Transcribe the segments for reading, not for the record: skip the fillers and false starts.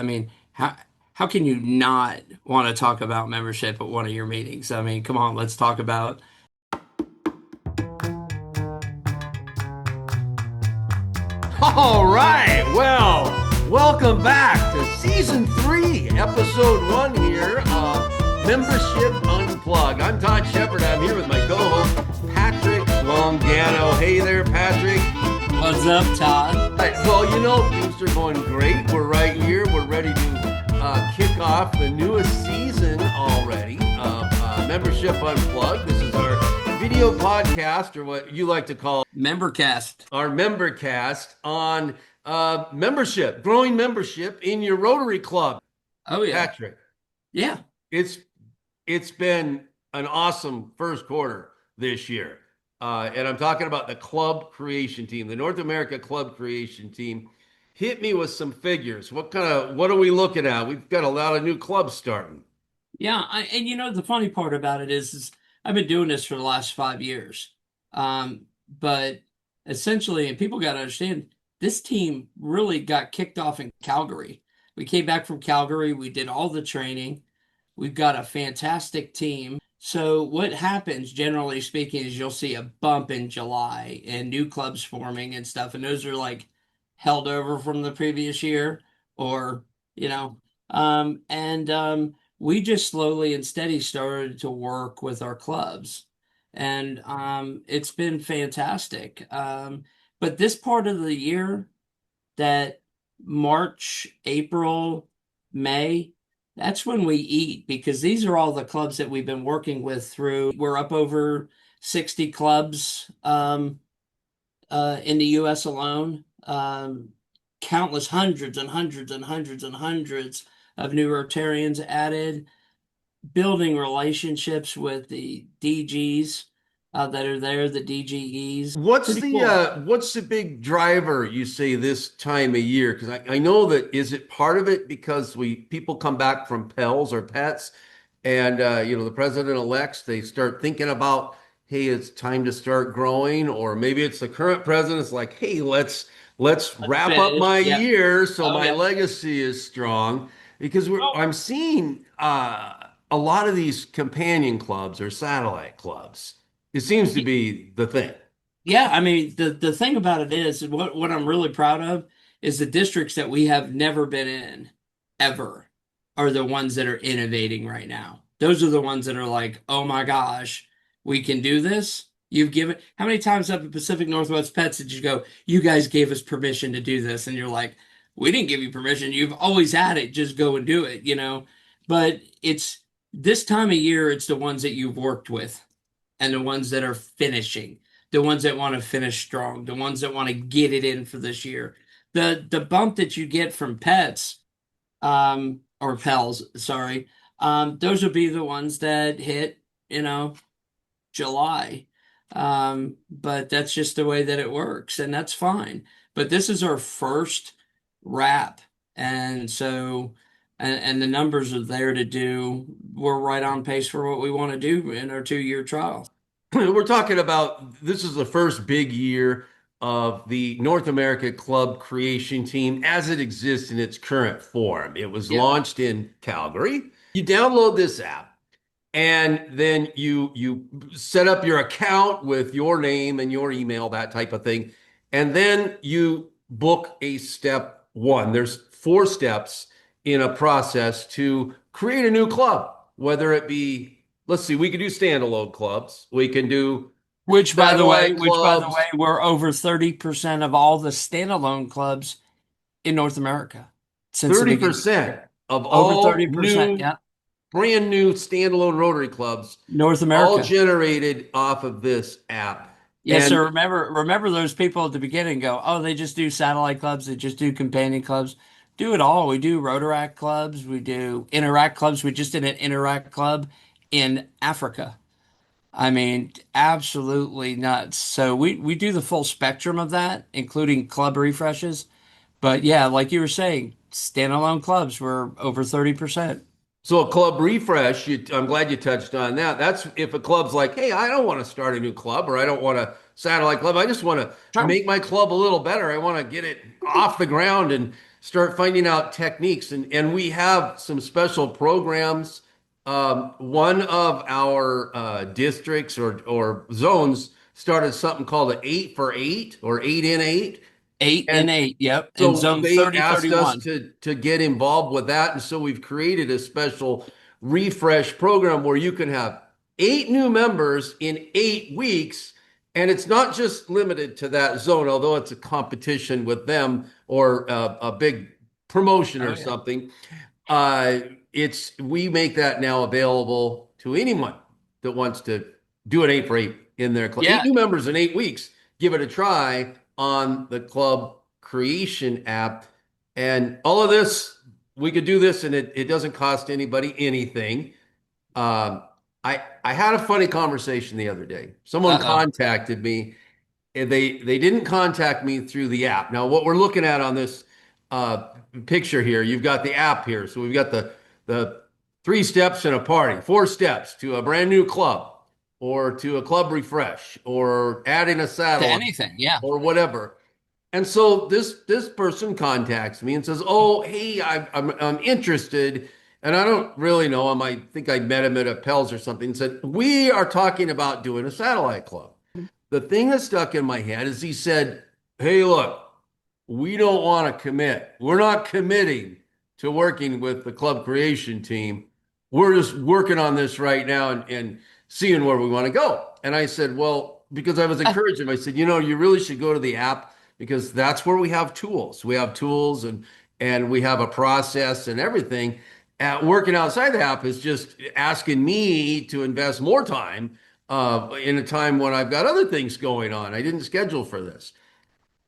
I mean, how can you not want to talk about membership at one of your meetings? I mean, come on, let's talk about. All right. Well, welcome back to season 3, episode 1 here of Membership Unplugged. I'm Todd Shepard. I'm here with my co-host, Patrick Longano. Hey there, Patrick. What's up, Todd? All right, well, things are going great. We're right here. We're ready to kick off the newest season already of Membership Unplugged. This is our video podcast, or what you like to call Membercast. our member cast on membership, growing membership in your Rotary Club. Oh yeah, Patrick, yeah. it's it's been an awesome first quarter this year. And I'm talking about the club creation team, the North America club creation team. Hit me with some figures. What are we looking at? We've got a lot of new clubs starting. Yeah, and the funny part about it is I've been doing this for the last 5 years. But essentially, and people got to understand, this team really got kicked off in Calgary. We came back from Calgary, we did all the training. We've got a fantastic team. So what happens, generally speaking, is you'll see a bump in July and new clubs forming and stuff, and those are like held over from the previous year, or you know, and we just slowly and steady started to work with our clubs, and it's been fantastic. But this part of the year, that March, April, May, that's when we eat because these are all the clubs that we've been working with through. We're up over 60 clubs in the US alone. Countless hundreds and hundreds and hundreds and hundreds of new Rotarians added, building relationships with the DGs that are there, the DGEs. Pretty cool. What's the big driver you say this time of year? Because I know that, is it part of it because we people come back from PELs or pets, and the president-elects, they start thinking about, hey, it's time to start growing, or maybe it's the current president's like, hey, let's Let's wrap up finish. my Yeah. year so Oh my yeah. legacy is strong. Because Well, I'm seeing a lot of these companion clubs or satellite clubs. It seems to be the thing. yeah, I mean the thing about it is what I'm really proud of is the districts that we have never been in ever are the ones that are innovating right now. Those are the ones that are like, oh my gosh, we can do this. You've given how many times up at Pacific Northwest Pets did you go, you guys gave us permission to do this? And you're like, we didn't give you permission. You've always had it. Just go and do it. But it's this time of year, it's the ones that you've worked with and the ones that are finishing, the ones that want to finish strong, the ones that want to get it in for this year. The bump that you get from pets, or pels, sorry, those would be the ones that hit, you know, July. But that's just the way that it works, and that's fine. But this is our first wrap, and so and the numbers are there to do. We're right on pace for what we want to do in our 2-year trial. We're talking about, this is the first big year of the North America Club Creation Team as it exists in its current form. It was Yep. launched in Calgary. You download this app, and then you set up your account with your name and your email, that type of thing. And then you book a step one. There's 4 steps in a process to create a new club, whether it be, let's see, we can do standalone clubs, we can do satellite Which by the clubs. way, we're over 30% of all the standalone clubs in North America since the beginning of the 30% year. of Over all 30%, new, yeah. brand new standalone Rotary clubs, North all America. generated off of this app. Yes, And sir. Remember those people at the beginning go, oh, they just do satellite clubs, they just do companion clubs. Do it all. We do Rotaract clubs, we do Interact clubs. We just did an Interact club in Africa. I mean, absolutely nuts. So we do the full spectrum of that, including club refreshes. But yeah, like you were saying, standalone clubs were over 30%. so a club refresh, I'm glad you touched on that. That's if a club's like, hey, I don't want to start a new club, or I don't want a satellite club. I just want to Sure. make my club a little better. I want to get it off the ground and start finding out techniques. And we have some special programs. One of our districts or zones started something called an 8 for 8 or 8 in 8. 8 and 8. Yep. And So zone they 30, asked us 31. to get involved with that, and so we've created a special refresh program where you can have 8 new members in 8 weeks, and it's not just limited to that zone, although it's a competition with them or a big promotion or Oh, yeah. something. Uh, it's we make that now available to anyone that wants to do an 8 for 8 in their club. Eight Yeah. new members in 8 weeks. Give it a try on the club creation app. And all of this, we could do this and it doesn't cost anybody anything. Um, I had a funny conversation the other day. Someone Uh-oh. contacted me and they didn't contact me through the app. Now, what we're looking at on this uh, picture here, you've got the app here. So we've got the 3 steps in a party, 4 steps to a brand new club or to a club refresh or adding a To satellite anything. Yeah. or whatever. And so this person contacts me and says, "Oh, hey, I'm interested." And I don't really know him. I think I met him at a Pels or something. And said, "We are talking about doing a satellite club." The thing that stuck in my head is he said, "Hey, look, we don't want to commit. We're not committing to working with the club creation team. We're just working on this right now and seeing where we want to go." And I said, "Well, because I was encouraging him, I said, you really should go to the app because that's where we have tools. We have tools and we have a process and everything. Working outside the app is just asking me to invest more time in a time when I've got other things going on. I didn't schedule for this."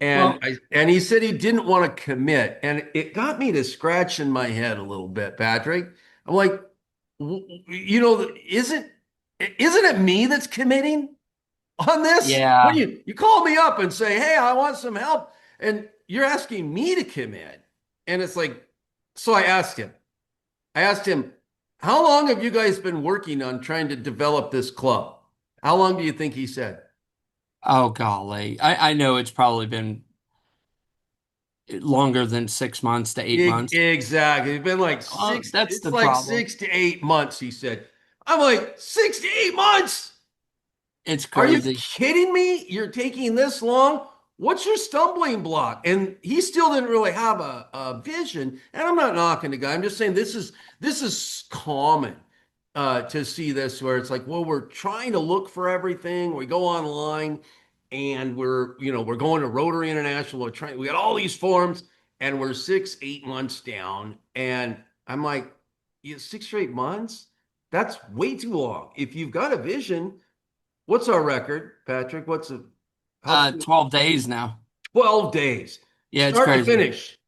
And Well, he said he didn't want to commit. And it got me to scratching my head a little bit, Patrick. I'm like, isn't it me that's committing on this? When yeah. you call me up and say, "Hey, I want some help," and you're asking me to commit. And it's like, so I asked him, "How long have you guys been working on trying to develop this club?" How long do you think he said? Oh, golly. I know it's probably been longer than 6 months to 8 months. Exactly. It's been like Oh, six, that's it's the like problem. 6 to 8 months, he said. I'm like, 6 to 8 months? It's Are you crazy. kidding me? You're taking this long? What's your stumbling block? And he still didn't really have a vision. And I'm not knocking the guy. I'm just saying this is common to see this where it's like, well, we're trying to look for everything. We go online and we're going to Rotary International. We got all these forms and we're 6, 8 months down. And I'm like, yeah, 6 or 8 months? That's way too long. If you've got a vision, what's our record, Patrick? How soon? 12 days now. 12 days, Yeah, it's start to crazy. finish.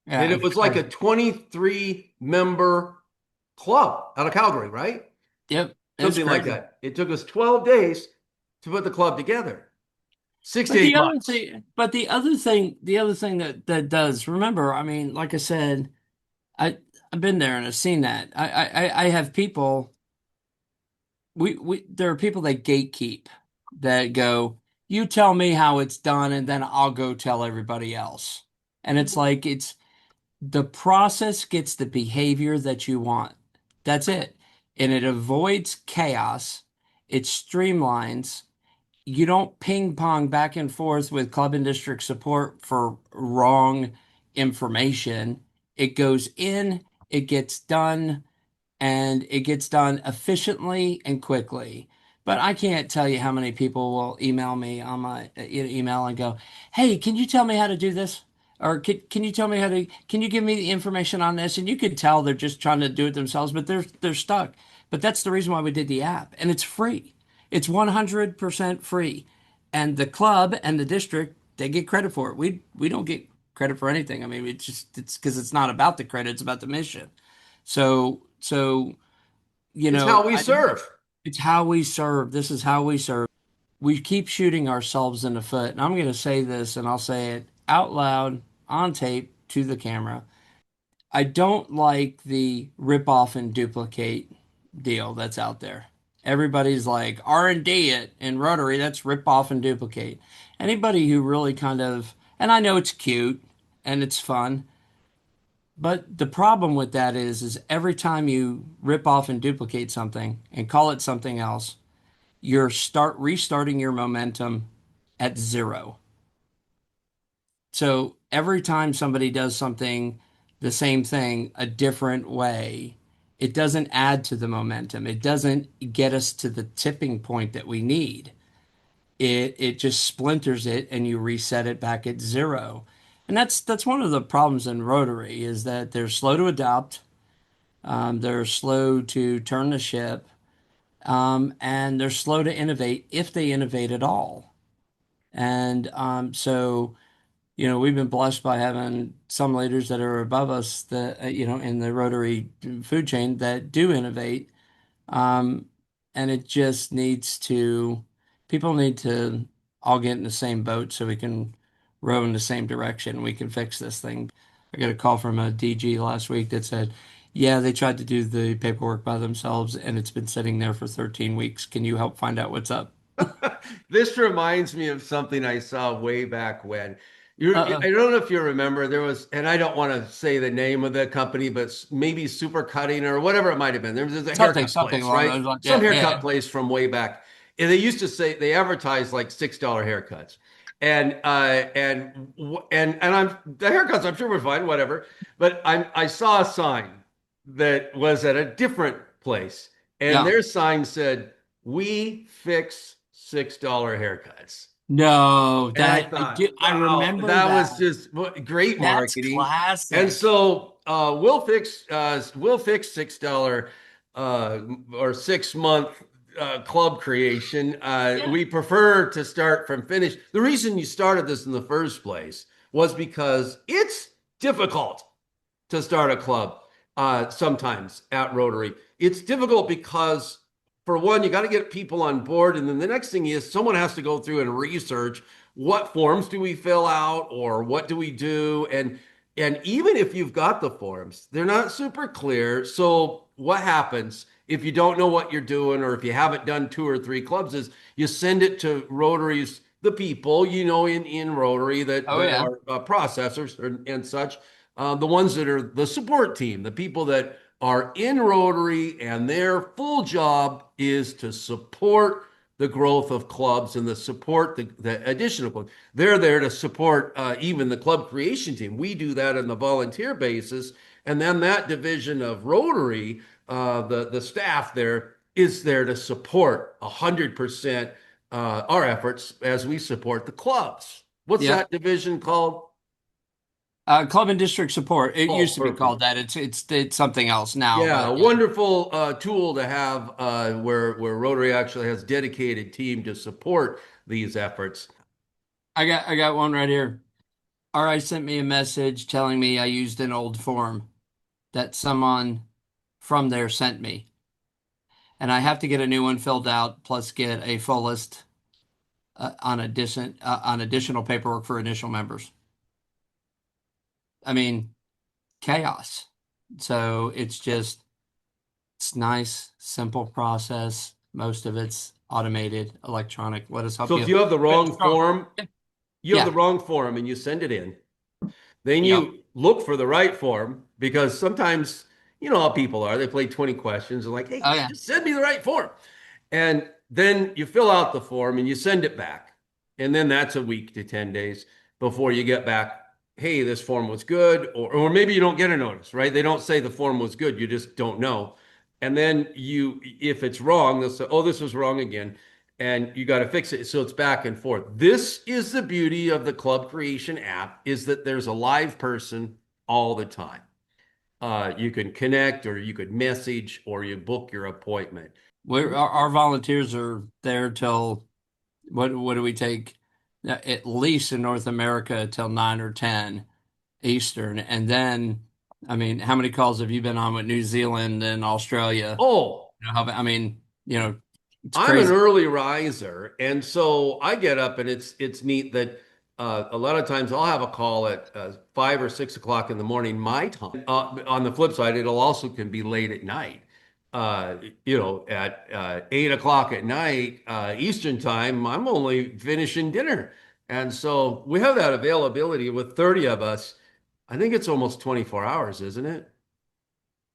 And Yeah, it it's was like a crazy. 23 member club out of Calgary, right? Yep, it's Something like crazy. that. It took us 12 days to put the club together. Six to But eight the other months. thing, but the other thing that does, remember, I mean, like I said, I I've been there and I've seen that. I have people. We there are people that gatekeep that go, you tell me how it's done, and then I'll go tell everybody else. And it's like the process gets the behavior that you want. That's it. And it avoids chaos. It streamlines. You don't ping pong back and forth with club and district support for wrong information. It goes in, it gets done, and it gets done efficiently and quickly. But I can't tell you how many people will email me on my email and go, "Hey, can you tell me how to do this?" Or can you tell me how to, can you give me the information on this? And you can tell they're just trying to do it themselves, but they're stuck. But that's the reason why we did the app. And it's free. It's 100% free. And the club and the district, they get credit for it. We don't get credit for anything. I mean, it's because it's not about the credit, it's about the mission. So, It's how we I serve. it's how we serve. This is how we serve. We keep shooting ourselves in the foot. And I'm going to say this, and I'll say it out loud on tape to the camera. I don't like the rip off and duplicate deal that's out there. Everybody's like R&D it in Rotary, that's rip off and duplicate. Anybody who really kind of, and I know it's cute and it's fun, But the problem with that is every time you rip off and duplicate something and call it something else, you're start restarting your momentum at zero. So every time somebody does something, the same thing, a different way, it doesn't add to the momentum. It doesn't get us to the tipping point that we need. It just splinters it and you reset it back at zero. And that's one of the problems in Rotary is that they're slow to adopt, they're slow to turn the ship, and they're slow to innovate if they innovate at all. And so we've been blessed by having some leaders that are above us that, in the Rotary food chain that do innovate. Um, and it just people need to all get in the same boat so we can row in the same direction. We can fix this thing. I got a call from a DG last week that said, yeah, they tried to do the paperwork by themselves and it's been sitting there for 13 weeks. Can you help find out what's up? This reminds me of something I saw way back when. I Uh-oh. don't know if you remember, there was, and I don't want to say the name of the company, but maybe Super Cutting or whatever it might have been. There was a haircut Something place, along right? those lines. Some Yeah, yeah, haircut yeah. place from way back. And they used to say they advertised like $6 haircuts. And I'm the haircuts I'm sure were fine, whatever. But I saw a sign that was at a different place, and Yeah. their sign said, "We fix $6 haircuts." No, And I that I thought, do. I wow, remember that that. was just great That's marketing. And classic. so we'll fix $6 uh, or 6 month club creation. Yeah. We prefer to start from finish. The reason you started this in the first place was because it's difficult to start a club sometimes at Rotary. It's difficult because, for one, you got to get people on board. And then the next thing is someone has to go through and research what forms do we fill out or what do we do. And even if you've got the forms, they're not super clear. So what happens if you don't know what you're doing or if you haven't done 2 or 3 clubs is you send it to Rotary's, the people in Rotary that Oh that yeah. are processors and such, the ones that are the support team, the people that are in Rotary, and their full job is to support the growth of clubs and the additional clubs. They're there to support even the club creation team. We do that on the volunteer basis, and then that division of Rotary, the staff there is there to support 100% our efforts as we support the clubs. What's Yep. that division called? Club and district support. It Oh, used to be called perfect. that. It's something else now, Yeah, a but yeah. wonderful tool to have where Rotary actually has dedicated team to support these efforts. I got one right here. RI sent me a message telling me I used an old form that someone from there sent me, and I have to get a new one filled out plus get a full list on additional paperwork for initial members. I mean, chaos. So it's nice, simple process. Most of it's automated, electronic. Let us help So if you. you have the But wrong form, you have the yeah, wrong form and you send it in. Then yep. you look for the right form because sometimes you know how people are. They play 20 questions and like, hey, Oh yeah. just send me the right form. And then you fill out the form and you send it back. And then that's a week to 10 days before you get back, hey, this form was good. Or maybe you don't get a notice, right? They don't say the form was good. You just don't know. And then if it's wrong, they'll say, oh, this was wrong again. And you got to fix it. So it's back and forth. This is the beauty of the Club Creation app is that there's a live person all the time. You can connect or you could message or you book your appointment. Our volunteers are there till what do we take? At least in North America till 9 or 10 Eastern, and then I mean, how many calls have you been on with New Zealand and Australia? Oh, I mean, it's I'm an crazy. early riser, and so I get up, and it's neat that a lot of times I'll have a call at 5 or 6 o'clock in the morning, my time. On the flip side, it'll also can be late at night. At 8 o'clock at night Eastern time, I'm only finishing dinner, and so we have that availability with 30 of us. I think it's almost 24 hours, isn't it?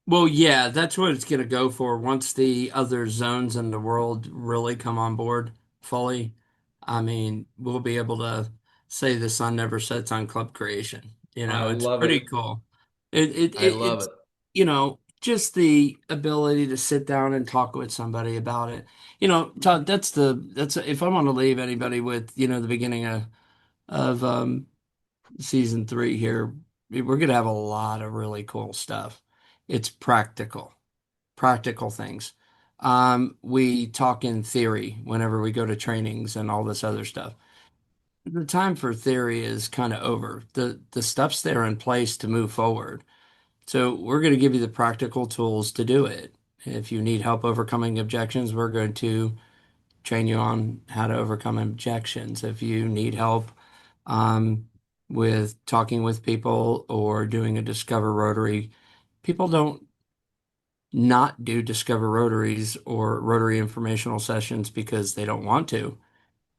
Well, yeah, that's what it's going to go for once the other zones in the world really come on board fully. I mean, we'll be able to say the sun never sets on club creation. I It's love pretty it. cool. I love It's, it. just the ability to sit down and talk with somebody about it. Todd, that's if I want to leave anybody with, the beginning of season three here, we're gonna have a lot of really cool stuff. It's practical things. We talk in theory whenever we go to trainings and all this other stuff. The time for theory is kind of over. The stuff's there in place to move forward. So we're going to give you the practical tools to do it. If you need help overcoming objections, we're going to train you on how to overcome objections. If you need help um, with talking with people or doing a Discover Rotary, people don't not do Discover Rotaries or Rotary informational sessions because they don't want to.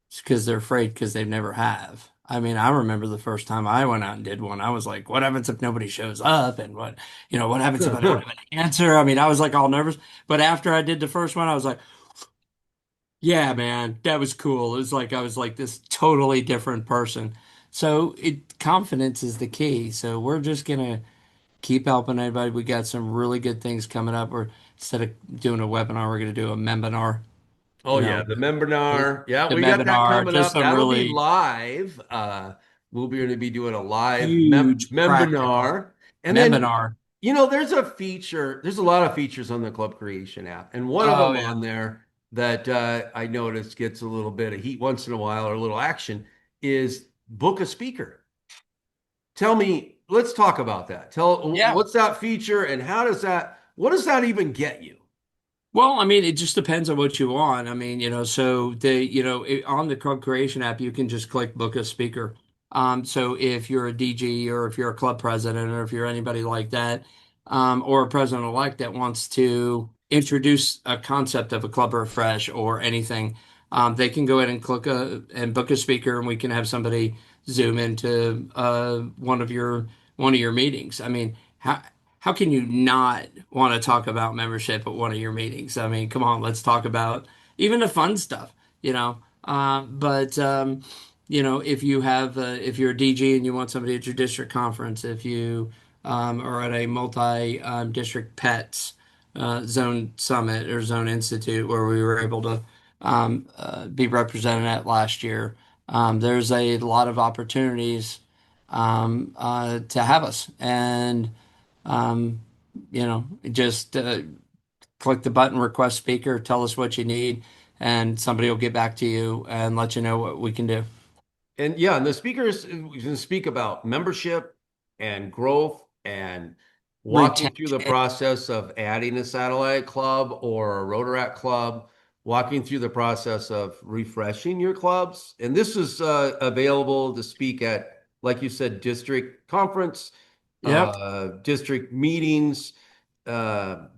It's because they're afraid because they've never have. I mean, I remember the first time I went out and did one, I was like, what happens if nobody shows up? And what happens if I don't have an answer? I mean, I was like all nervous. But after I did the first one, I was like, yeah, man, that was cool. It was like I was like this totally different person. So confidence is the key. So we're just gonna keep helping everybody. We got some really good things coming up. We're instead of doing a webinar, we're gonna do a membinar. Oh You yeah, know, the the, Membernar. Yeah, the we got that webinar, coming just up. some That'll be really live. We'll be going to be doing a live huge practical Membernar. And then, webinar. there's a feature, there's a lot of features on the Club Creation app. And one of Oh them yeah. on there that I noticed gets a little bit of heat once in a while or a little action is book a speaker. Tell me, let's talk about that. Yeah. What's that feature and what does that even get you? Well, I mean, it just depends on what you want. I mean, so on the Club Creation app, you can just click book a speaker. So if you're a DG or if you're a club president or if you're anybody like that, or a president-elect that wants to introduce a concept of a club refresh or anything, they can go ahead and and book a speaker, and we can have somebody zoom into one of your meetings. I mean, how can you not want to talk about membership at one of your meetings? I mean, come on, let's talk about even the fun stuff, you know. But if you're a DG and you want somebody at your district conference, if you are at a multi-district pets zone summit or zone institute where we were able to be represented at last year, there's a lot of opportunities to have us and um, just click the button, request speaker, tell us what you need, and somebody will get back to you and let you know what we can do. And yeah, and the speakers can speak about membership and growth and walking through the Retention. process of adding a satellite club or a Rotaract club, walking through the process of refreshing your clubs. And this is available to speak at, like you said, district conference, Yep. district meetings, uh,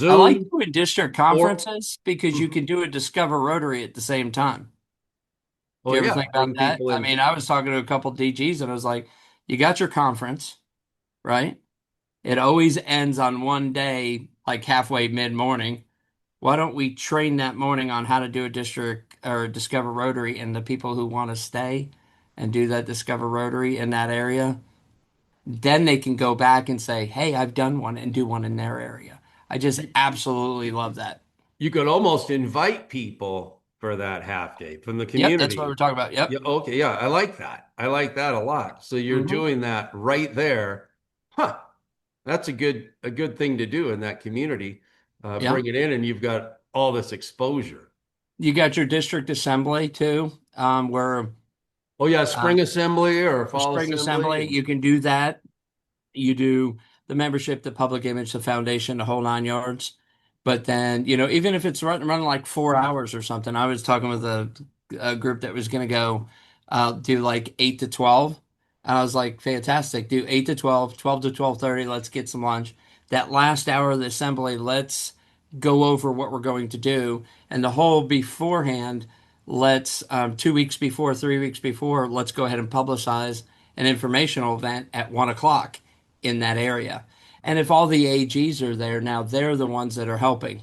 I like Zoom, doing district or, conferences because you Mhm. can do a Discover Rotary at the same time. Oh Do you ever yeah, think about bring that? people I in. mean, I was talking to a couple DGs and I was like, you got your conference, right? It always ends on one day, like halfway mid-morning. Why don't we train that morning on how to do a district or Discover Rotary and the people who want to stay and do that Discover Rotary in that area? Then they can go back and say, hey, I've done one and do one in their area. I just absolutely love that. You could almost invite people for that half day from the Yep, that's what we're community. talking about. Yeah, Yep. okay, yeah, I like that. I like that a lot. So you're Hmm. doing that right there. Huh. That's a good thing to do in that community. Yeah. Bring it in and you've got all this exposure. You got your district assembly too, where Oh yeah, uh, spring assembly or your fall spring assembly assembly, and you can do that. You do the membership, the public image, the foundation, the whole 9 yards. But then, even if it's running like 4 hours or something, I was talking with a group that was going to go do like 8 to 12. And I was like, fantastic. Do 8 to 12, 12 to 12:30. Let's get some lunch. That last hour of the assembly, let's go over what we're going to do. And the whole beforehand, let's 2 weeks before, 3 weeks before, let's go ahead and publicize an informational event at 1 o'clock in that area. And if all the AGs are there now, they're the ones that are helping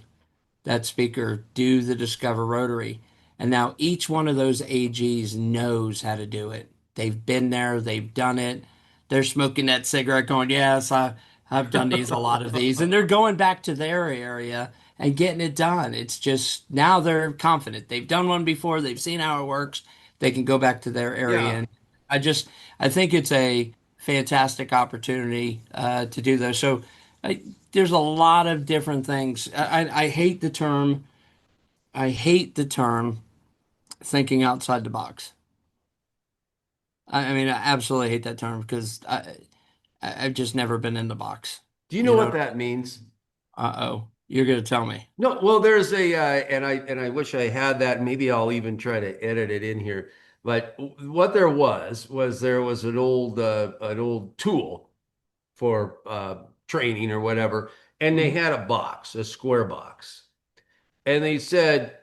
that speaker do the Discover Rotary. And now each one of those AGs knows how to do it. They've been there, they've done it. They're smoking that cigarette going, yes, I've done these, a lot of these. And they're going back to their area and getting it done. It's just now they're confident. They've done one before, they've seen how it works. They can go back to their area. Yeah. And I just, I think it's a fantastic opportunity to do those. So there's a lot of different things. I hate the term. I hate the term thinking outside the box. I mean, I absolutely hate that term because I've just never been in the box. Do you know You what know? that means? Uh-oh. You're gonna tell me. No, well, there's a and I wish I had that. Maybe I'll even try to edit it in here. But what there was there was an old tool for training or whatever, and they Mhm. had a box, a square box, and they said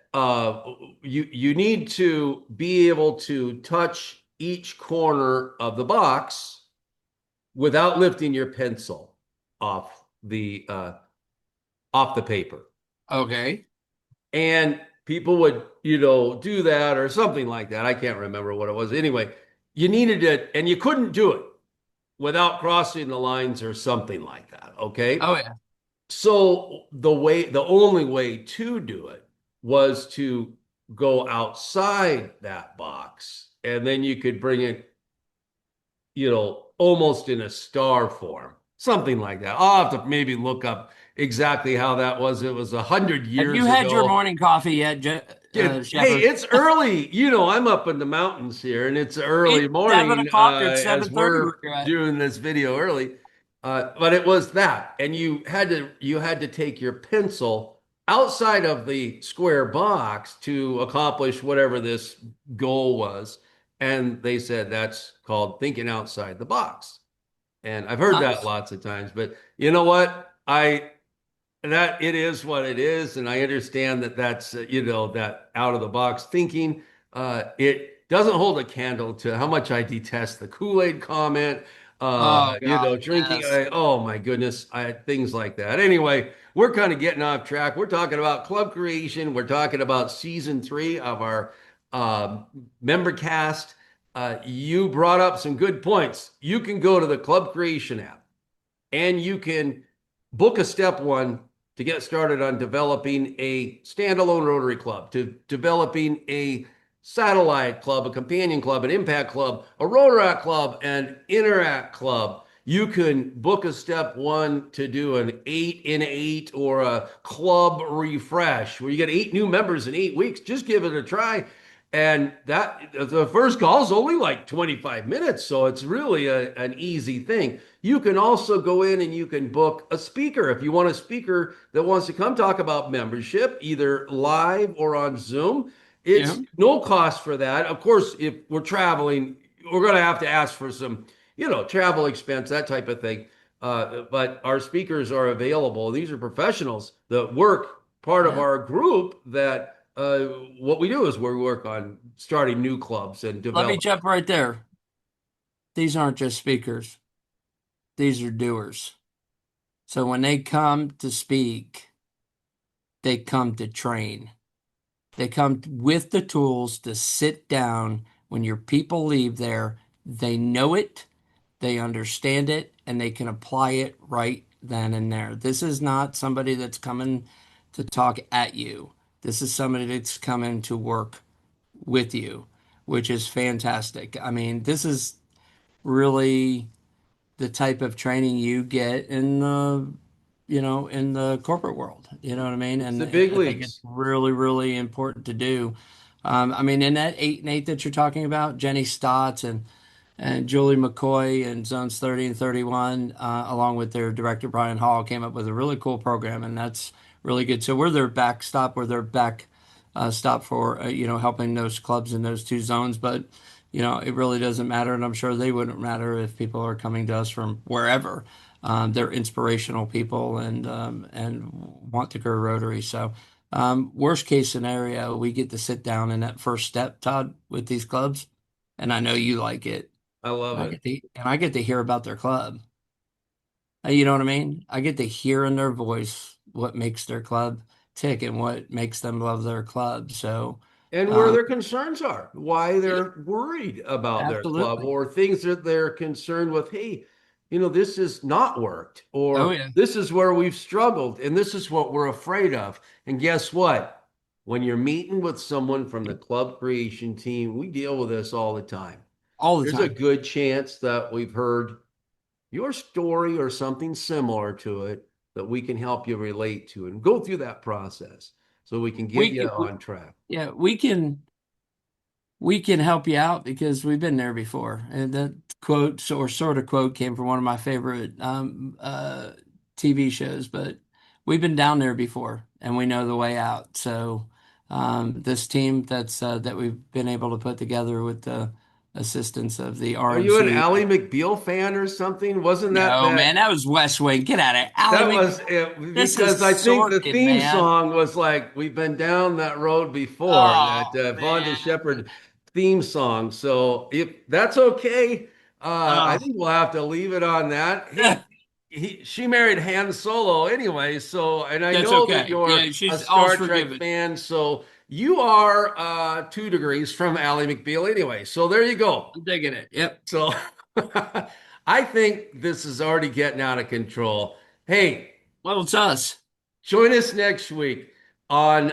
you need to be able to touch each corner of the box without lifting your pencil off the paper. Okay. And people would, do that or something like that. I can't remember what it was. Anyway, you needed it and you couldn't do it without crossing the lines or something like that. Okay. Oh yeah. So the only way to do it was to go outside that box and then you could bring it, almost in a star form, something like that. I'll have to maybe look up exactly how that was. It was 100 Have you years had your ago. morning coffee yet, Hey, Shepherd? it's early. I'm up in the mountains here, and it's early It's 7 o'clock or morning it's as 7:30 we're where you're at. doing this video early. But it was that, and you had to take your pencil outside of the square box to accomplish whatever this goal was. And they said that's called thinking outside the box. And I've heard that Nice. lots of times, but you know what? That it is what it is, and I understand that that's that out of the box thinking. It doesn't hold a candle to how much I detest the Kool-Aid comment. Oh God, Drinking. yes. Oh my goodness, things like that. Anyway, we're kind of getting off track. We're talking about club creation. We're talking about season 3 of our uh, member cast. You brought up some good points. You can go to the club creation app and you can book a step one to get started on developing a standalone Rotary club, to developing a satellite club, a companion club, an impact club, a Rotaract club, an Interact club. You can book a step one to do an 8 in 8 or a club refresh where you get 8 new members in 8 weeks. Just give it a try. And that the first call is only like 25 minutes. So it's really an easy thing. You can also go in and you can book a speaker. If you want a speaker that wants to come talk about membership, either live or on Zoom, Yeah. it's no cost for that. Of course, if we're traveling, we're going to have to ask for some, travel expense, that type of thing. But our speakers are available. These are professionals that work part of Yeah. our group that what we do is we work on starting new clubs and Let me develop. jump right there. These aren't just speakers. These are doers. So when they come to speak, they come to train. They come with the tools to sit down when your people leave there. They know it, they understand it, and they can apply it right then and there. This is not somebody that's coming to talk at you. This is somebody that's coming to work with you, which is fantastic. I mean, this is really the type of training you get in the corporate world. You know what I mean? It's the And big I think it's leagues. really, really important to do. I mean, in that 8 and 8 that you're talking about, Jenny Stotts and Julie McCoy and Zones 30 and 31, along with their director Brian Hall, came up with a really cool program, and that's really good. So we're their backstop, we're their back stop for helping those clubs in those 2 zones. But it really doesn't matter, and I'm sure they wouldn't matter if people are coming to us from wherever. They're inspirational people and want to grow Rotary. So worst case scenario, we get to sit down in that first step, Todd, with these clubs, and I know you like it. I love it. I get to hear about their club. You know what I mean? I get to hear in their voice what makes their club tick and what makes them love their club. So, And where um, their concerns are, why yeah, they're worried about their club, absolutely. or things that they're concerned with. Hey, this has not worked, Oh or yeah. this is where we've struggled, and this is what we're afraid of. And guess what? When you're meeting with someone from the club creation team, we deal with this all the time. All the There's a time. good chance that we've heard your story or something similar to it that we can help you relate to and go through that process so we can get We you can, on track. yeah, we can help you out because we've been there before. And that quote or sort of quote came from one of my favorite TV shows, but we've been down there before and we know the way out. So this team that we've been able to put together with the assistance of the Are you an RMC. Ally McBeal fan or something? Wasn't that No, that man, that was West Wing. Get out of it. Ally that McBeal. was it? This is Because I think the Sorkin, theme man. song was like "We've been down that road before," that Oh Vonda man. Shepard theme song. So if that's okay, I Oh, think we'll have to leave it on that. Hey, she married Han Solo anyway, so and I that's know that okay. you're Yeah, a she's all's Star Trek forgiven. fan, so you are 2 degrees from Ally McBeal anyway. So there you go. I'm digging it. Yep. So I think this is already getting out of control. Hey, Well, it's us. join us next week on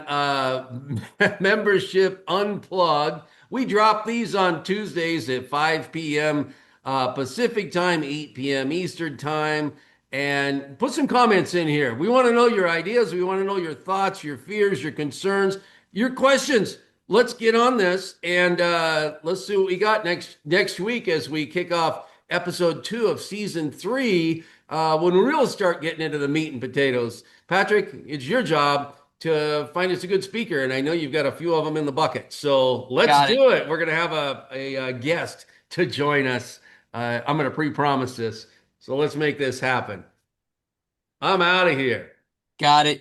Membership Unplugged. We drop these on Tuesdays at 5 p.m. Pacific time, 8 p.m. Eastern time. And put some comments in here. We want to know your ideas. We want to know your thoughts, your fears, your concerns, your questions. Let's get on this and let's see what we got next week as we kick off episode 2 of season 3 when we really start getting into the meat and potatoes. Patrick, it's your job to find us a good speaker, and I know you've got a few of them in the bucket. So let's Got it. do it. We're going to have a guest to join us. I'm going to pre-promise this. So let's make this happen. I'm out of here. Got it.